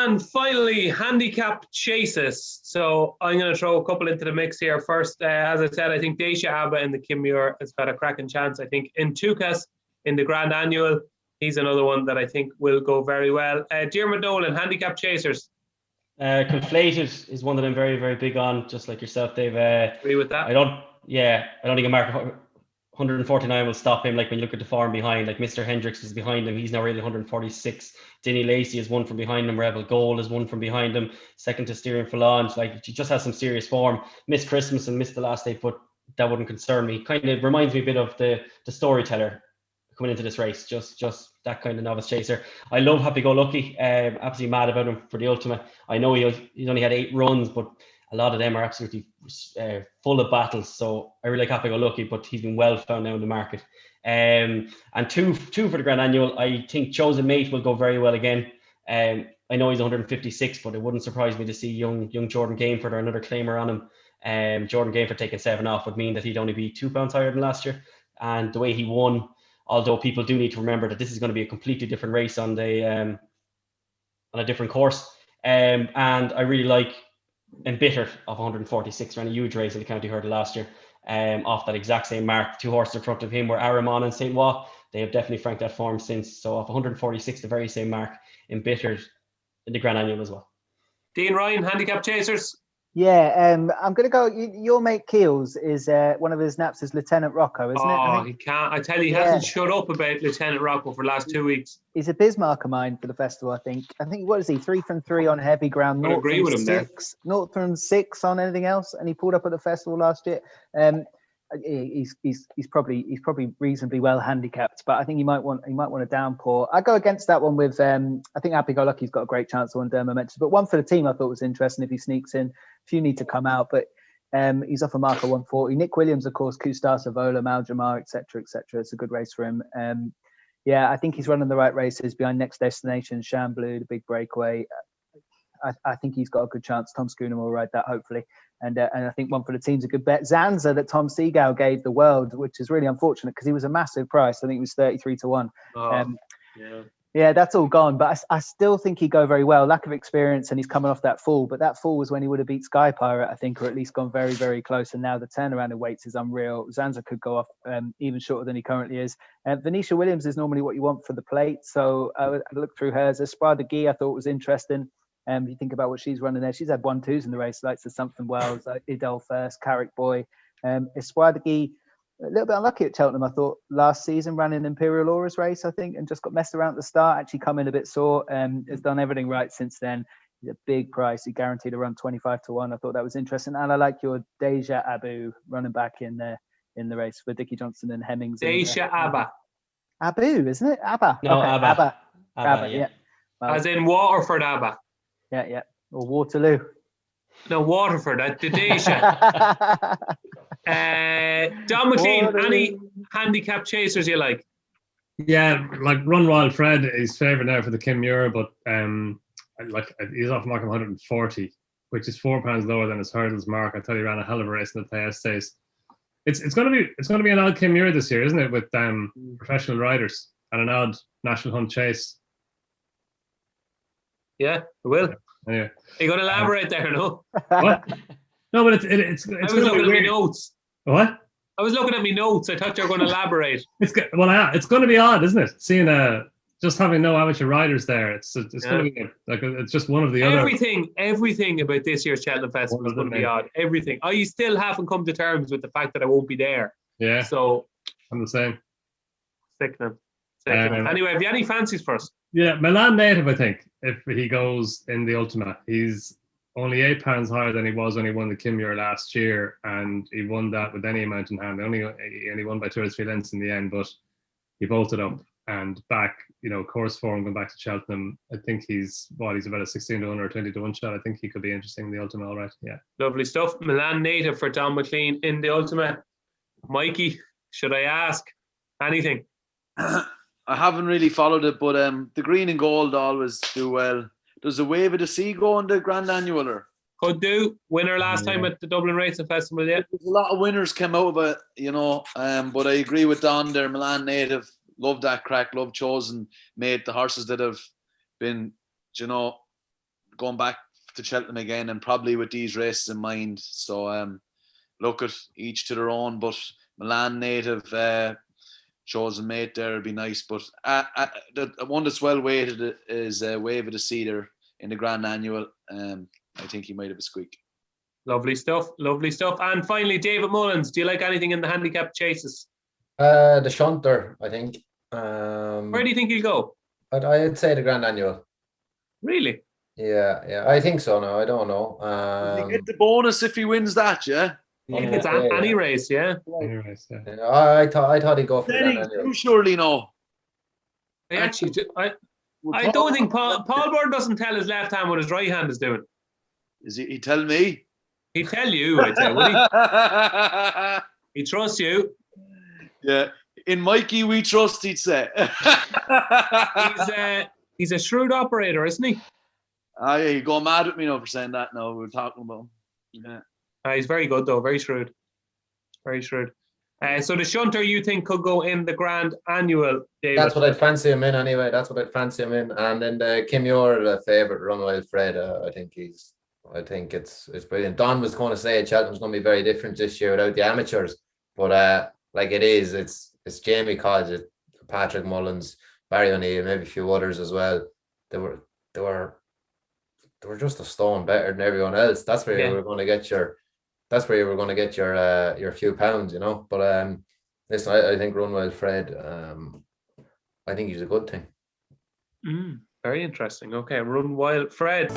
And finally, Handicap Chases. So I'm going to throw a couple into the mix here. First, as I said, I think Dacia Abba in the Kinmure has got a cracking chance. I think in Tukas in the Grand Annual, he's another one that I think will go very well. Diarmuid Nolan, Handicap Chasers. Conflated is one that I'm very, very big on, just like yourself, Dave. Agree with that? I don't think a mark 149 will stop him. Like when you look at the form behind, like Mr. Hendricks is behind him. He's now really 146. Denny Lacey is one from behind him. Rebel Gold is one from behind him. Second to Steering Falange. Like he just has some serious form. Missed Christmas and missed the last day, but that wouldn't concern me. Kind of reminds me a bit of the storyteller coming into this race. Just that kind of novice chaser. I love Happy Go Lucky. Absolutely mad about him for the Ultima. I know he's only had 8 runs, but a lot of them are absolutely full of battles. So I really like Happy Go Lucky, but he's been well found now in the market. And two for the Grand Annual. I think Chosen Mate will go very well again. I know he's 156, but it wouldn't surprise me to see young Jordan Gainford or another claimer on him. Jordan Gainford taking 7 off would mean that he'd only be 2 pounds higher than last year. And the way he won, although people do need to remember that this is going to be a completely different race on a different course. And I really like Embittered of 146, ran a huge race in the County Hurdle last year, off that exact same mark. 2 horses in front of him were Aramon and St. Wat. They have definitely franked that form since. So off 146, the very same mark, Embittered in the Grand Annual as well. Dean Ryan, Handicap Chasers. Yeah, I'm going to go. Your mate Keels is one of his naps is Lieutenant Rocco, isn't it? Oh, he can't. I tell you, he hasn't shut up about Lieutenant Rocco for the last 2 weeks. He's a Bismarck of mine for the festival, I think. What is he? 3 from 3 on heavy ground. I agree with him there. 0 from 6 on anything else, and he pulled up at the festival last year. He's probably reasonably well handicapped, but I think he might want a downpour. I go against that one with I think Happy Go Lucky's got a great chance on Derma mentioned, but one for the team I thought was interesting if he sneaks in. A few need to come out, but he's off a marker 140. Nick Williams, of course, Kustar Savola, Maljamar, etc. It's a good race for him. I think he's running the right races behind Next Destination, Shamblu, the big breakaway. I think he's got a good chance. Tom Schooner will ride that, hopefully. And I think one for the team's a good bet. Zanza, that Tom Seagal gave the world, which is really unfortunate because he was a massive price. I think it was 33 to 1. Yeah, that's all gone. But I still think he'd go very well. Lack of experience, and he's coming off that fall. But that fall was when he would have beat Sky Pirate, I think, or at least gone very, very close. And now the turnaround in weights is unreal. Zanza could go off even shorter than he currently is. Venetia Williams is normally what you want for the plate. So I looked through hers. Espoir de Guy I thought was interesting. You think about what she's running there. She's had 1-2s in the race, like to Something Wells, like Idel First, Carrick Boy. Espoir de Guy, a little bit unlucky at Cheltenham, I thought, last season, ran an Imperial Auras race, I think, and just got messed around at the start, actually come in a bit sore. Has done everything right since then. He's a big price. He guaranteed a run 25 to 1. I thought that was interesting. And I like your Deja Abu running back in the race for Dickie Johnson and Hemmings. Deja Abba. Abu, isn't it? Abba. No, okay. Abba, yeah. Well, as in Waterford Abba. Yeah. Or Waterloo. No, Waterford. The Deja. Donn McClean, any handicap chasers you like? Yeah, like Run Wild Fred is favourite now for the Kinmure, but he's off mark of 140, which is £4 lower than his hurdles mark. I tell you, he ran a hell of a race in the t&cs. It's going to be an odd Kinmure this year, isn't it? With professional riders and an odd National Hunt Chase. Yeah, it will. Anyway, are you going to elaborate there, no? What? No, but it's I was looking at my notes. What? I was looking at my notes. I thought you were going to elaborate. It's going to be odd, isn't it? Seeing just having no amateur riders there. It's going to be it's just one of the other. Everything about this year's Cheltenham Festival is going to be odd. Everything. I still haven't come to terms with the fact that I won't be there. Yeah. So I'm the same. Sickening. Anyway, have you any fancies for us? Yeah, Milan native, I think, if he goes in the Ultima. He's only £8 higher than he was when he won the Kinmure last year, and he won that with any amount in hand. He only won by 2 or 3 lengths in the end, but he bolted up and back, course form, going back to Cheltenham. I think he's about a 16 to 1 or 20 to 1 shot. I think he could be interesting in the Ultima, all right. Yeah. Lovely stuff. Milan native for Donn McClean in the Ultima. Mikey, should I ask anything? I haven't really followed it, but the green and gold always do well. Does the Wave of the Sea go on the Grand Annual? Or? Could do. Winner last time at the Dublin Racing Festival, yeah. There's a lot of winners came out of it, but I agree with Don there. Milan native, love that crack, love Chosen Mate. The horses that have been, going back to Cheltenham again, and probably with these races in mind. So look at each to their own. But Milan native, chosen mate there would be nice. But the one that's well weighted is Wave of the Cedar in the Grand Annual. I think he might have a squeak. Lovely stuff. And finally, David Mullins, do you like anything in the handicap chases? The shunter, I think. Where do you think he'll go? I'd say the Grand Annual. Really? Yeah, I think so. No, I don't know. Does he get the bonus if he wins that? Yeah. If it's any race, yeah. Anyways, yeah. I thought he'd go for the Grand Jennings, Annual. you surely know. I don't think Paul Byrne doesn't tell his left hand what his right hand is doing. Is he tell me? He'd tell you, I'd say, would he? He trusts you. Yeah. In Mikey, we trust, he'd say. He's a shrewd operator, isn't he? Yeah, you go mad with me now for saying that now. We're talking about him. Yeah. He's very good, though. Very shrewd. So the shunter, you think, could go in the Grand Annual, David? That's what I'd fancy him in anyway. And then the Kim Muir, the favourite, Runaway Fred. I think it's brilliant. Don was going to say Cheltenham's going to be very different this year without the amateurs, but like it is, it's Jamie College, Patrick Mullins, Barry O'Neill, maybe a few others as well. They were just a stone better than everyone else. That's where you were going to get your few pounds, you know. But listen, I think Runwell Fred, I think he's a good thing. Very interesting. Okay, Runwell Fred.